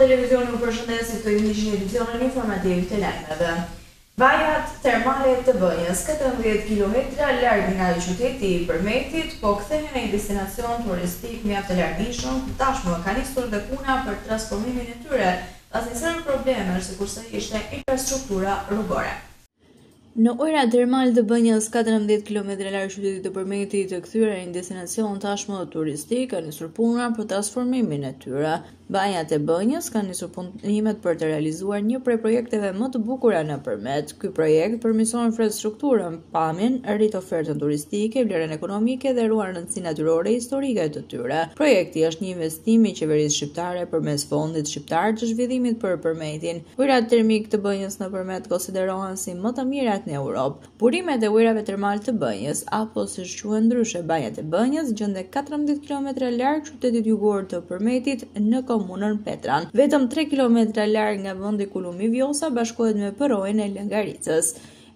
televizioni u përshëndesit të një edicionin informativ të lajmeve. Vajat termale të Bënjës, 14 kilometra larg nga qyteti i Përmetit, po kthehen në një destinacion turistik mjaft të largishëm, tashmë ka nisur dhe puna për transformimin e tyre, pas një sër probleme sikurse ishte infrastruktura rrugore. Në ujra termal të Bënjës, 14 km larg qytetit të Përmetit, të kthyer në një destinacion tashmë turistik, ka nisur puna për transformimin e tyre. Vajat e Bënjës kanë nisur punimet për të realizuar një prej projekteve më të bukura në Përmet. Ky projekt përmirëson infrastrukturën, pamjen, rrit ofertën turistike, vlerën ekonomike dhe ruan rëndësinë natyrore historike të tyre. Projekti është një investim i qeverisë shqiptare përmes fondit shqiptar të zhvillimit për Përmetin. Ujrat termik të Bënjës në Përmet konsiderohen si më të mirat në Europë. Burimet e ujrave termal të Bënjës, apo siç quhen ndryshe Banjat e Bënjës, gjenden 14 km larg qytetit jugor të Përmetit në komunën Petran. Vetëm 3 km larg nga vendi ku lumi Vjosa bashkohet me përrojën e Lëngaricës.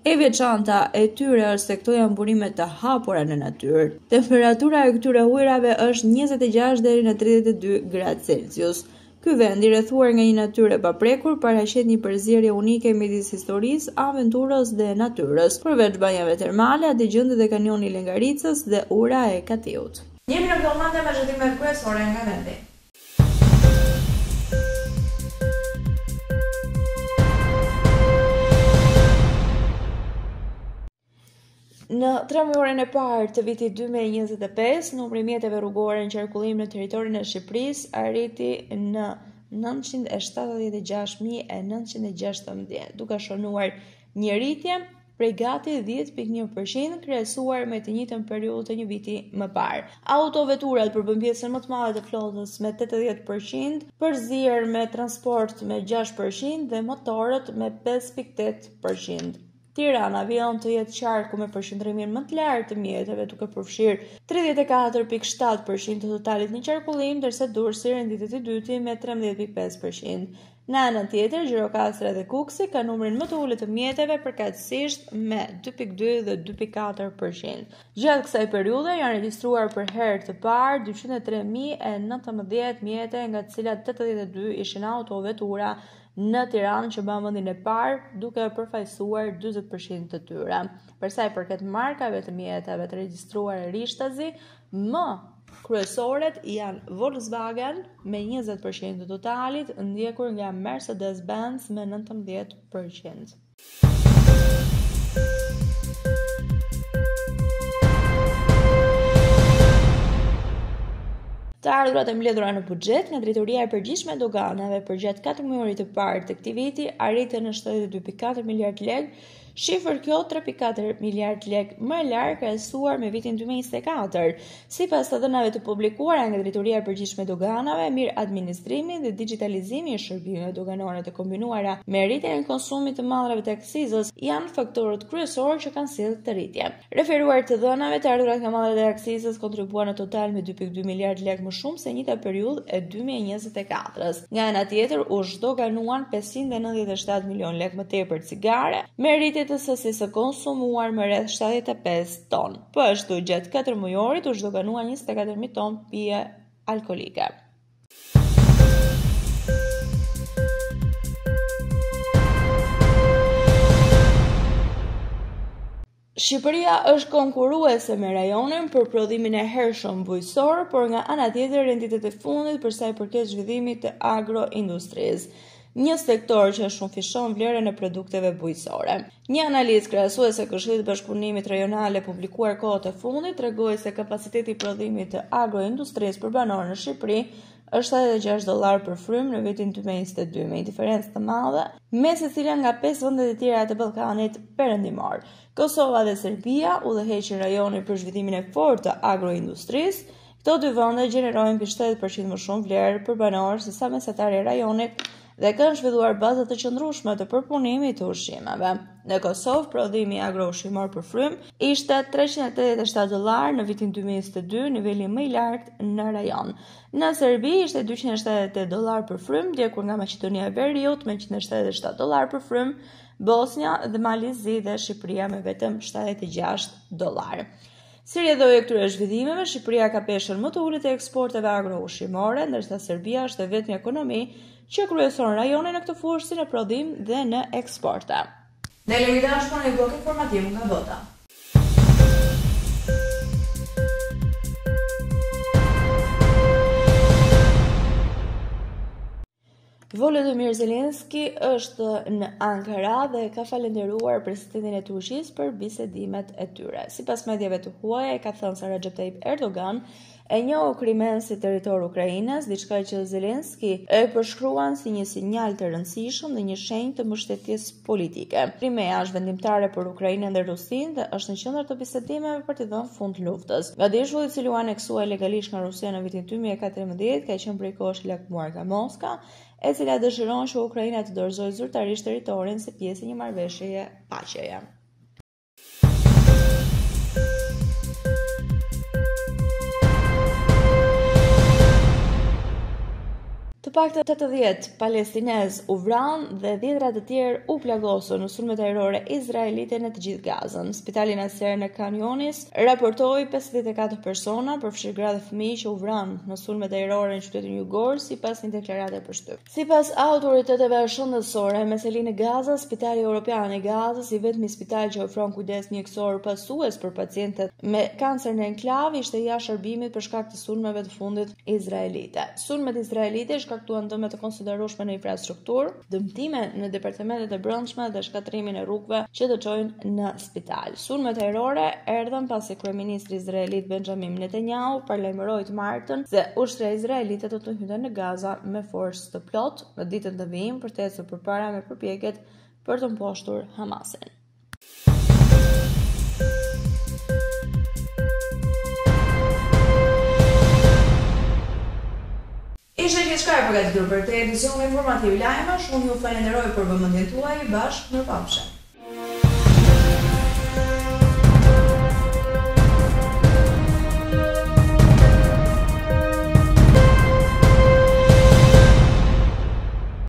E veçanta e tyre është se këto janë burime të hapura në natyrë. Temperatura e këtyre ujrave është 26 deri në 32 gradë Celsius. Ky vend i rrethuar nga një natyrë e paprekur paraqet një përzierje unike midis historisë, aventurës dhe natyrës. Përveç banjave termale, aty gjendet edhe kanjoni i Lëngaricës dhe ura e Katiut. Jemi në këto momente me zhvillimet kryesore nga vendi. Në 3 muajin e parë të vitit 2025, numri mjeteve rrugore në qarkullim në territorin e Shqipërisë arriti në 976.916, duke shënuar një rritje prej gati 10.1%, kryesuar me të njëjtën periudhë të një viti më parë. Autoveturat përbën pjesën më të madhe të flotës me 80%, përzier me transport me 6% dhe motorët me 5.8%. Tirana vjen të jetë qarku me përqendrimin më të lartë të mjeteve, duke përfshirë 34.7% të totalit në qarkullim, ndërsa Durrësi renditet i dyti me 13.5%. Në anën tjetër, Gjirokastra dhe Kuksi ka numrin më të ulët të mjeteve përkatësisht me 2.2 dhe 2.4%. Gjatë kësaj periudhe janë regjistruar për herë të parë 203.019 mjete, nga të cilat 82 ishin autovetura në Tiranë që mban vendin e parë, duke përfaqësuar 40% të tyre. Për sa i përket markave të mjeteve të regjistruara rishtazi, më kryesoret janë Volkswagen me 20% të totalit, ndjekur nga Mercedes-Benz me 19%. Të ardhurat e mbledhura në buxhet nga Drejtoria e Përgjithshme e Doganave për gjatë 4 muajit të parë të këtij viti arritën në 72.4 miliard lekë, shifër kjo 3.4 miliard lekë më e larg krahasuar me vitin 2024. Sipas të dhënave të publikuara nga Drejtoria e Përgjithshme e Doganave, mirë administrimi dhe digitalizimi i shërbimeve doganore të kombinuara me rritjen e konsumit të mallrave të aksizës janë faktorët kryesorë që kanë sjellë të rritje. Referuar të dhënave, të ardhurat nga mallrat e aksizës kontribuan në total me 2.2 miliard lekë më shumë se njëjta periudhë e 2024-s. Nga ana tjetër, u zhdoganuan 597 milion lekë më tepër cigare, me rritje të sasisë së konsumuar më rreth 75 ton. Po ashtu, gjatë 4 mujorit u zhdoganuan 24.000 ton pije alkolike. Shqipëria është konkurruese me rajonin për prodhimin e hershëm bujqësor, por nga ana tjetër renditetet e fundit për sa i përket zhvillimit të agroindustrisë, një sektor që shumë fishon vlerën e produkteve bujqësore. Një analizë krahasuese e Këshillit të Bashkëpunimit Rajonal e publikuar kohët e fundit tregoi se kapaciteti i prodhimit të agroindustrisë për banor në Shqipëri është $76 për frymë në vitin 2022, me një diferencë të madhe me secila nga 5 vendet e tjera të Ballkanit perëndimor. Kosova dhe Serbia udhëheqin rajonin për zhvillimin e fortë të agroindustrisë. Këto dy vende gjenerojnë mbi 70% më shumë vlerë për banor se sa mesatari i rajonit dhe kanë zhvilluar baza të qëndrueshme të përpunimit të ushqimeve. Në Kosovë, prodhimi agro-ushqimor për frymë ishte $387 në vitin 2022, niveli më i lartë në rajon. Në Serbi ishte $278 për frymë, ndjekur nga Maqedonia e Veriut me $177 për frymë, Bosnia dhe Malizi dhe Shqipëria me vetëm $76. Si rrjedhoi e këtyre zhvillimeve, Shqipëria ka peshën më të ulët e eksporteve agro-ushqimore, ndërsa Serbia është vetëm ekonomi që kryeson rajone në këtë fushë si në prodhim dhe në eksporte. Në lëvizje në blok informativ nga bota. Volodymyr Zelensky është në Ankara dhe ka falenderuar presidentin e Turqisë për bisedimet e tyre. Sipas medjave të huaja, ka thënë se Recep Tayyip Erdogan e njohu Krimen si territor Ukrainës, diçka që Zelensky e përshkruan si një sinjal të rëndësishëm dhe një shenjë të mbështetjes politike. Krimea është vendimtare për Ukrainën dhe Rusinë dhe është në qendër të bisedimeve për të dhënë fund luftës. Gadishulli, i cili u aneksua legalisht nga Rusia në vitin 2014, ka qenë prej kohësh i lakmuar nga Moska, e cila dëshiron që Ukraina të dorëzojë zyrtarisht territorin si pjesë e një marrëveshjeje paqeje. Të paktën 80 palestinezë u vranë dhe dhjetra të tjerë u plagosën në sulmet ajrore izraelite në të gjithë Gazën. Spitali Nasser në Khan Younis raportoi 54 persona, përfshirë gra dhe fëmijë, që u vranë në sulmet ajrore në qytetin jugor sipas një deklarate përshtyp. Sipas autoriteteve shëndetësore, meselinë e Gazës, Spitali Evropian i Gazës, i vetmi spital që ofron kujdes mjekësor pasues për pacientët me kancer në enklav, ishte jashtë shërbimit për shkak të sulmeve të fundit izraelite. Sulmet izraelite shkaktuan dëme të konsiderueshme në infrastrukturë, dëmtime në departementet e brendshme dhe shkatrimin e rrugëve që të çojnë në spital. Sulmet ajrore erdhën pasi kryeministri izraelit Benjamin Netanyahu paralajmëroi të martën se ushtria izraelite do të hynte në Gaza me forcë të plotë në ditën të vijim për të ecur përpara me përpjekjet për të mposhtur Hamasin. Ishte gjithçka e përgatitur për të edicionin informativ lajmesh. Unë ju falenderoj për vëmendjen tuaj. Bashkë mirëpafshim.